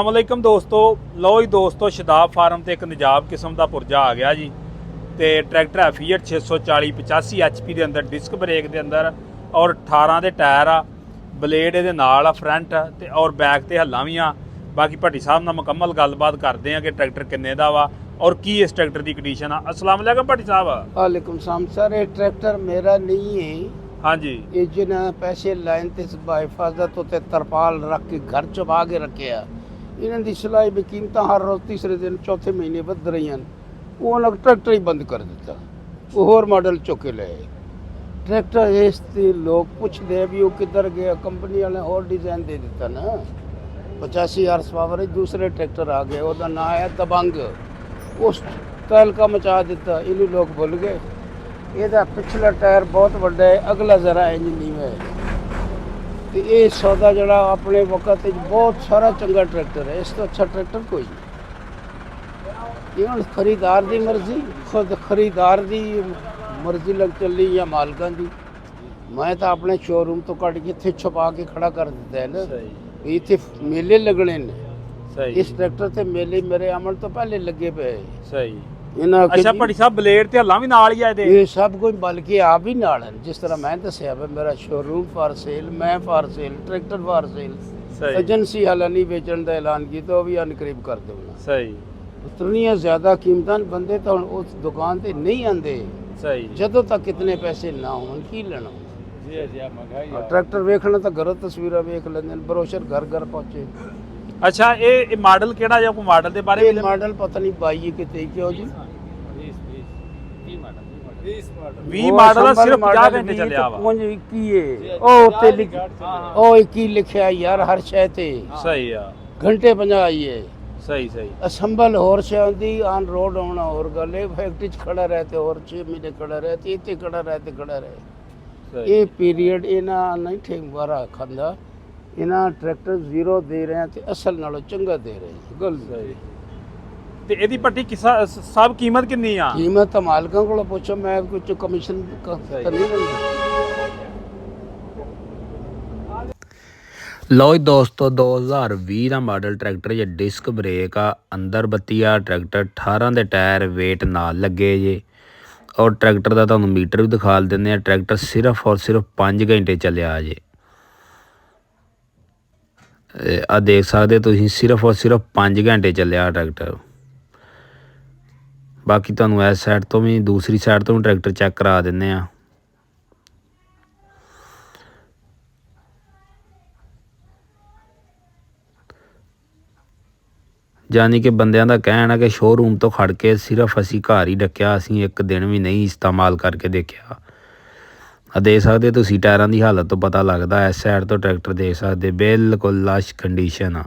ਅਸਲਾਮੁਅਲੈਕਮ ਦੋਸਤੋ। ਲਓ ਜੀ ਦੋਸਤੋ, ਸ਼ਦਾਬ ਫਾਰਮ ਤੇ ਇੱਕ ਨਿਜਾਬ ਕਿਸਮ ਦਾ ਪੁਰਜਾ ਆ ਗਿਆ ਜੀ। ਤੇ ਟਰੈਕਟਰ ਹੈ ਫੀਅਟ 640 85 HP ਦੇ ਅੰਦਰ, ਡਿਸਕ ਬ੍ਰੇਕ ਦੇ ਅੰਦਰ ਔਰ 18 ਦੇ ਟਾਇਰ ਆ। ਬਲੇਡ ਇਹਦੇ ਨਾਲ ਆ ਫਰੰਟ ਤੇ ਔਰ ਬੈਕ ਤੇ ਹੱਲਾਂ ਵੀ ਆ। ਬਾਕੀ ਭੱਟੀ ਸਾਹਿਬ ਨਾਲ ਮੁਕੰਮਲ ਗੱਲਬਾਤ ਕਰਦੇ ਆ ਕਿ ਟਰੈਕਟਰ ਕਿੰਨੇ ਦਾ ਵਾ और की इस ट्रैक्टर की कंडीशन है। अस्सलाम वालेकुम भट्टी साहब। वालेकुम सलाम सर। ये ट्रैक्टर मेरा नहीं है। हाँ जी। ये जिन्हें पैसे लाइन ते हिफाजत होते तरपाल रख के घर छुपा के रखे आ। इन्हों की सिलाई भी कीमत हर रोज़ तीसरे दिन चौथे महीने बद रही हैं। वो अलग ट्रैक्टर ही बंद कर दिता, वो होर मॉडल चुक के ले। ट्रैक्टर इस लोग पूछते भी वो किधर गया, कंपनी वाले होर डिज़ाइन दे दिता ना। 85 हार्स पावर दूसरे ट्रैक्टर आ गए, उसका नाम है दबंग। उस टायल का मचा दिता, इन्हें लोग भूल गए। ਇਹਦਾ ਪਿਛਲਾ ਟਾਇਰ ਬਹੁਤ ਵੱਡਾ ਹੈ, ਅਗਲਾ ਜ਼ਰਾ ਇੰਜ ਨੀਵਾਂ ਹੈ। ਤੇ ਇਹ ਸੌਦਾ ਜਿਹੜਾ ਆਪਣੇ ਵਕਤ ਵਿੱਚ ਬਹੁਤ ਸਾਰਾ ਚੰਗਾ ਟਰੈਕਟਰ ਹੈ, ਇਸ ਤੋਂ ਅੱਛਾ ਟਰੈਕਟਰ ਕੋਈ ਨਹੀਂ। ਇਹ ਹੁਣ ਖਰੀਦਾਰ ਦੀ ਮਰਜ਼ੀ, ਖੁਦ ਖਰੀਦਾਰ ਦੀ ਮਰਜ਼ੀ ਲੱਗ ਚੱਲੀ ਜਾਂ ਮਾਲਕਾਂ ਦੀ। ਮੈਂ ਤਾਂ ਆਪਣੇ ਸ਼ੋਰੂਮ ਤੋਂ ਕੱਢ ਕੇ ਇੱਥੇ ਛੁਪਾ ਕੇ ਖੜਾ ਕਰ ਦਿੱਤਾ ਹੈ ਨਾ। ਇੱਥੇ ਮੇਲੇ ਲੱਗਣੇ ਨੇ। ਇਸ ਟਰੈਕਟਰ ਤੇ ਮੇਲੇ ਮੇਰੇ ਆਮਣ ਤੋਂ ਪਹਿਲੇ ਲੱਗੇ ਪਏ। ਸਹੀ। ਅੱਛਾ ਭੱਟੀ ਸਾਹਿਬ, ਬਲੇਡ ਤੇ ਹੱਲਾਂ ਵੀ ਨਾਲ ਹੀ ਆ ਇਹਦੇ? ਇਹ ਸਭ ਕੁਝ ਬਲਕਿ ਆਪ ਹੀ ਨਾਲ ਹੈ। ਜਿਸ ਤਰ੍ਹਾਂ ਮੈਂ ਦੱਸਿਆ ਵਾ, ਮੇਰਾ ਸ਼ੋਰੂਮ ਫਾਰ ਸੇਲ, ਮੈਂ for sale, tractor for sale. Agency ਹਾਲਾਂ ਨਹੀਂ ਵੇਚਣ ਦਾ ਐਲਾਨ ਕੀਤਾ, ਉਹ ਵੀ ਅਨਕਰੀਬ ਕਰ ਦੇਣਾ। ਸਹੀ। ਉਤਨੀਆਂ ਜ਼ਿਆਦਾ ਕੀਮਤਾਂ ਬੰਦੇ ਤਾਂ ਹੁਣ ਉਸ ਦੁਕਾਨ ਤੇ ਨਹੀਂ ਆਉਂਦੇ। ਸਹੀ। ਜਦੋਂ ਤੱਕ ਇਤਨੇ ਪੈਸੇ ਨਾ ਹੋਣ ਕੀ ਲੈਣਾ। ਟਰੈਕਟਰ ਵੇਖਣਾ ਤਾਂ ਘਰੋਂ ਤਸਵੀਰਾਂ ਵੇਖ ਲੈਂਦੇ ਨੇ, ਬਰੋਸ਼ਰ ਘਰ ਘਰ ਪਹੁੰਚੇ। ਅੱਛਾ, ਇਹ ਮਾਡਲ ਕਿਹੜਾ ਜਾਂ ਕੋਈ ਮਾਡਲ ਦੇ ਬਾਰੇ? ਇਹ ਮਾਡਲ ਪਤਾ ਨਹੀਂ 22 ਕਿਤੇ ਕਿਉਂ ਜੀ। 20 ਮਾਡਲ ਆ, ਸਿਰਫ 50 ਘੰਟੇ ਚੱਲਿਆ ਵਾ। 21 ਹੈ ਉਹ ਉੱਤੇ ਲਿਖਿਆ, ਉਹ 21 ਲਿਖਿਆ ਯਾਰ ਹਰ ਸ਼ੈ ਤੇ। ਸਹੀ ਆ। ਘੰਟੇ 50 ਆਈ ਹੈ। ਸਹੀ ਸਹੀ। ਅਸੰਭਲ ਹੋਰ ਸ਼ੈ ਹੁੰਦੀ, ਆਨ ਰੋਡ ਆਉਣਾ ਹੋਰ ਗੱਲ ਹੈ। ਫੈਕਟਰੀ 'ਚ ਖੜਾ ਰਹੇ ਤੇ ਹੋਰ 6 ਮਹੀਨੇ ਖੜਾ ਰਹੇ ਤੇ ਇੱਥੇ ਖੜਾ ਰਹੇ ਤੇ ਖੜਾ ਰਹੇ। ਇਹ ਪੀਰੀਅਡ ਇਹਨਾਂ ਨਹੀਂ ਠੀਕ ਵਾਰਾ ਖਾਂਦਾ। ਇਹਨਾਂ ਟਰੈਕਟਰ ਜ਼ੀਰੋ ਦੇ ਰਹੇ ਤੇ ਅਸਲ ਨਾਲੋਂ ਚੰਗਾ ਦੇ ਰਹੇ। ਗੱਲ ਸਹੀ। ਤੇ ਇਹਦੀ ਭੱਟੀ ਕਿਸਾ ਸਭ ਕੀਮਤ ਕਿੰਨੀ ਆ? ਕੀਮਤ ਤਾਂ ਮਾਲਕਾਂ ਕੋਲੋਂ ਪੁੱਛੋ, ਮੈਂ ਕੁਝ ਕਮਿਸ਼ਨ ਤਾਂ ਨਹੀਂ ਲੈਂਦਾ। ਲਓ ਜੀ ਦੋਸਤੋ, 2020 ਦਾ ਮਾਡਲ ਟਰੈਕਟਰ ਜਾਂ ਡਿਸਕ ਬ੍ਰੇਕ ਆ, ਅੰਦਰ ਬੱਤੀ ਆ ਟਰੈਕਟਰ, 18 ਦੇ ਟਾਇਰ ਵੇਟ ਨਾਲ ਲੱਗੇ ਜੇ। ਔਰ ਟਰੈਕਟਰ ਦਾ ਤੁਹਾਨੂੰ ਮੀਟਰ ਵੀ ਦਿਖਾ ਦਿੰਦੇ ਆ। ਟਰੈਕਟਰ ਸਿਰਫ ਔਰ ਸਿਰਫ 5 ਘੰਟੇ ਚੱਲਿਆ ਜੇ। ਆ ਦੇਖ ਸਕਦੇ ਤੁਸੀਂ, ਸਿਰਫ ਔਰ ਸਿਰਫ 5 ਘੰਟੇ ਚੱਲਿਆ ਟਰੈਕਟਰ। ਬਾਕੀ ਤੁਹਾਨੂੰ ਇਸ ਸਾਈਡ ਤੋਂ ਵੀ ਦੂਸਰੀ ਸਾਈਡ ਤੋਂ ਵੀ ਟਰੈਕਟਰ ਚੈੱਕ ਕਰਾ ਦਿੰਦੇ ਆ। ਯਾਨੀ ਕਿ ਬੰਦਿਆਂ ਦਾ ਕਹਿਣਾ ਕਿ ਸ਼ੋਅਰੂਮ ਤੋਂ ਖੜ ਕੇ ਸਿਰਫ ਅਸੀਂ ਘਰ ਹੀ ਰੱਖਿਆ, ਅਸੀਂ ਇੱਕ ਦਿਨ ਵੀ ਨਹੀਂ ਇਸਤੇਮਾਲ ਕਰਕੇ ਦੇਖਿਆ। ਦੇਖ ਸਕਦੇ ਤੁਸੀਂ, ਟਾਇਰਾਂ ਦੀ ਹਾਲਤ ਤੋਂ ਪਤਾ ਲੱਗਦਾ। ਇਸ ਸਾਈਡ ਤੋਂ ਟਰੈਕਟਰ ਦੇਖ ਸਕਦੇ, ਬਿਲਕੁਲ ਲਸ਼ ਕੰਡੀਸ਼ਨ ਆ।